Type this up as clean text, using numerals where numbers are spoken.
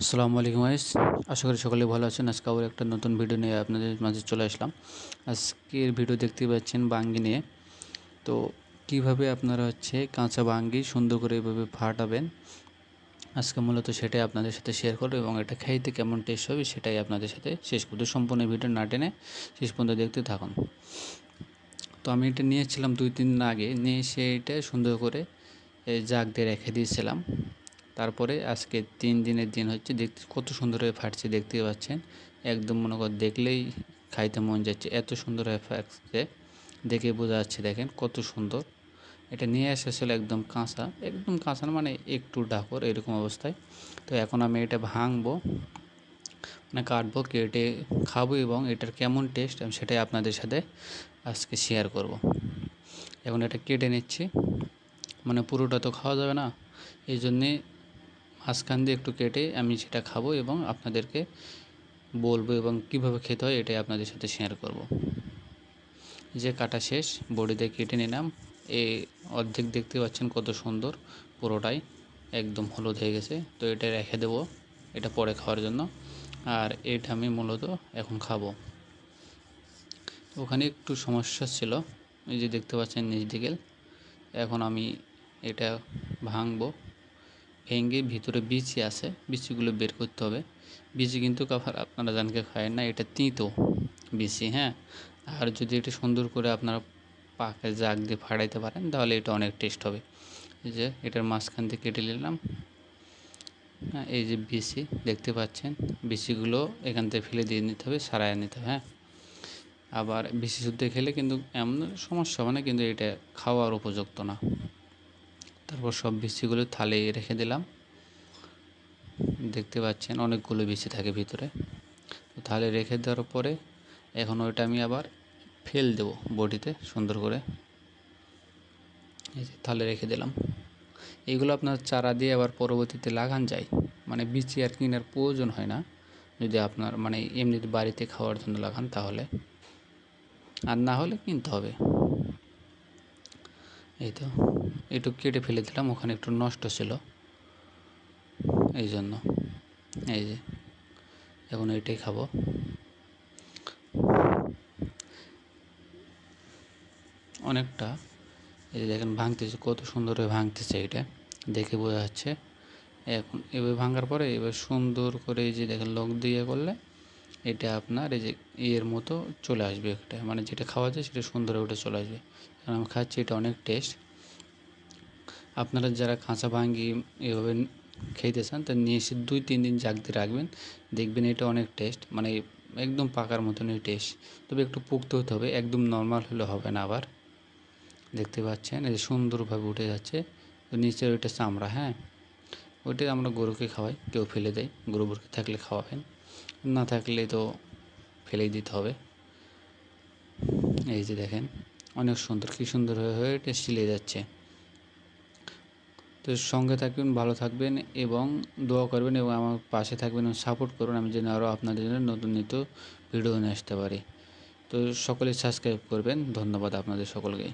আসসালামু আলাইকুম গাইস, আশা করি সকলে ভালো আছেন। আজকে আবার একটা নতুন ভিডিও নিয়ে আপনাদের মাঝে চলে আসলাম। আজকের ভিডিও দেখতে পাচ্ছেন বাঙ্গি নিয়ে। তো কিভাবে আপনারা কাঁচা বাঙ্গি সুন্দর করে এভাবে ফাটাবেন, আজকে মূলত সেটাই আপনাদের সাথে শেয়ার করব এবং এটা খাইতে কেমন টেস্ট হবে সেটাই আপনাদের সাথে শেষ করব। সম্পূর্ণ ভিডিও না টেনে শেষ পর্যন্ত দেখতে থাকুন। তো আমি এটা নিয়েছিলাম 2-3 দিন আগে, নিয়ে এসে এটা সুন্দর করে জাগ দিয়ে রেখে দিয়েছিলাম। তারপরে আজকে 3 দিনের দিন হচ্ছে, দেখতে কত সুন্দর হয়ে ফাটছে দেখতে পাচ্ছেন। একদম মনে কর দেখলেই খাইতে মন যাচ্ছে, এত সুন্দর হয়ে ফাটছে, দেখে বোঝা যাচ্ছে। দেখেন কত সুন্দর। এটা নিয়ে এসেছিল একদম কাঁচা না, মানে একটু ডাকর এরকম অবস্থায়। তো এখন আমি এটা ভাঙবো, মানে কাটবো, কেটে খাবো এবং এটার কেমন টেস্ট আমি সেটাই আপনাদের সাথে আজকে শেয়ার করব। এখন এটা কেটে নিচ্ছি, মানে পুরোটা তো খাওয়া যাবে না, এই জন্যে মাঝখান দিয়ে একটু কেটে আমি সেটা খাবো এবং আপনাদেরকে বলবো এবং কীভাবে খেতে হয় এটাই আপনাদের সাথে শেয়ার করব। যে কাটা শেষ, বডিতে কেটে নিলাম। এই অর্ধেক দেখতে পাচ্ছেন কত সুন্দর, পুরোটাই একদম হলুদ হয়ে গেছে। তো এটা রেখে দেবো, এটা পরে খাওয়ার জন্য। আর এটা আমি মূলত এখন খাবো। ওখানে একটু সমস্যা ছিল, এই যে দেখতে পাচ্ছেন নিচ দিকে। এখন আমি এটা ভাঙবো, ভেঙে ভিতরে বিচি আছে, বিচিগুলো বের করতে হবে। বিচি কিন্তু আপনারা জানকে খায় না, এটা তিঁতো বিচি, হ্যাঁ। আর যদি এটা সুন্দর করে আপনারা পাকে জাগ দিয়ে ফাটাইতে পারেন তাহলে এটা অনেক টেস্ট হবে। এই যে এটার মাঝখান দিয়ে কেটে নিলাম, হ্যাঁ। এই যে বিচি দেখতে পাচ্ছেন, বিচিগুলো এখান থেকে ফেলে দিয়ে নিতে হবে, সারায় নিতে হবে, হ্যাঁ। আবার বিচি শুদ্ধ খেলে কিন্তু এমন সমস্যা হবে না, কিন্তু এটা খাওয়ার উপযুক্ত না। তারপর সব বিচিগুলো থালে রেখে দিলাম। দেখতে পাচ্ছেন অনেকগুলো বিচি থাকে ভিতরে। তো থালে রেখে দেওয়ার পরে এখন ওইটা আমি আবার ফেল দেব বডিতে সুন্দর করে। এই যে থালে রেখে দিলাম। এইগুলো আপনার চারা দিয়ে আবার পরবর্তীতে লাগান যায়, মানে বিচি আর কেনার প্রয়োজন হয় না যদি আপনার মানে এমনিতে বাড়িতে খাওয়ার জন্য লাগান তাহলে, আর না হলে কিনতে হবে। এই তো একটু কেটে ফেলে দিলাম, ওখানে একটু নষ্ট ছিল এই জন্য। এই যে এখন এইটাই খাবো। অনেকটা, এই যে দেখেন ভাঙতেছে, কত সুন্দর হয়ে ভাঙতেছে, এটা দেখে বোঝা যাচ্ছে। এখন এভাবে ভাঙার পরে এবার সুন্দর করে এই যে দেখেন লক দিয়ে করলে এটা আপনার এই যে ইয়ের মতো চলে আসবে, একটা মানে যেটা খাওয়া যায় সেটা সুন্দর হয়ে উঠে চলে আসবে। এখন আমি খাচ্ছি, এটা অনেক টেস্ট। আপনারা যারা কাঁচা ভাঙ্গি এভাবে খেতে চান তা নিয়ে এসে 2-3 দিন জাগ দিয়ে রাখবেন, দেখবেন এটা অনেক টেস্ট, মানে একদম পাকার মতনই টেস্ট। তবে একটু পুক্ত হতে হবে, একদম নর্মাল হলে হবে না। আবার দেখতে পাচ্ছেন এই যে সুন্দরভাবে উঠে যাচ্ছে। তো নিচের ওইটা চামড়া, হ্যাঁ, ওইটাই আমরা গরুকে খাওয়াই, কেউ ফেলে দেয়। গরু মুরগি থাকলে খাওয়াবেন, না থাকলে তো ফেলেই দিতে হবে। এই যে দেখেন অনেক সুন্দর, কী সুন্দর হয়ে এটা সিলে যাচ্ছে। তো সঙ্গে থাকবেন, ভালো থাকবেন এবং দোয়া করবেন এবং আমার পাশে থাকবেন এবং সাপোর্ট করুন, আমি যেন আরও আপনাদের জন্য নতুন নিত্য ভিডিও নিয়ে আসতে পারি। তো সকলে সাবস্ক্রাইব করবেন। ধন্যবাদ আপনাদের সকলকে।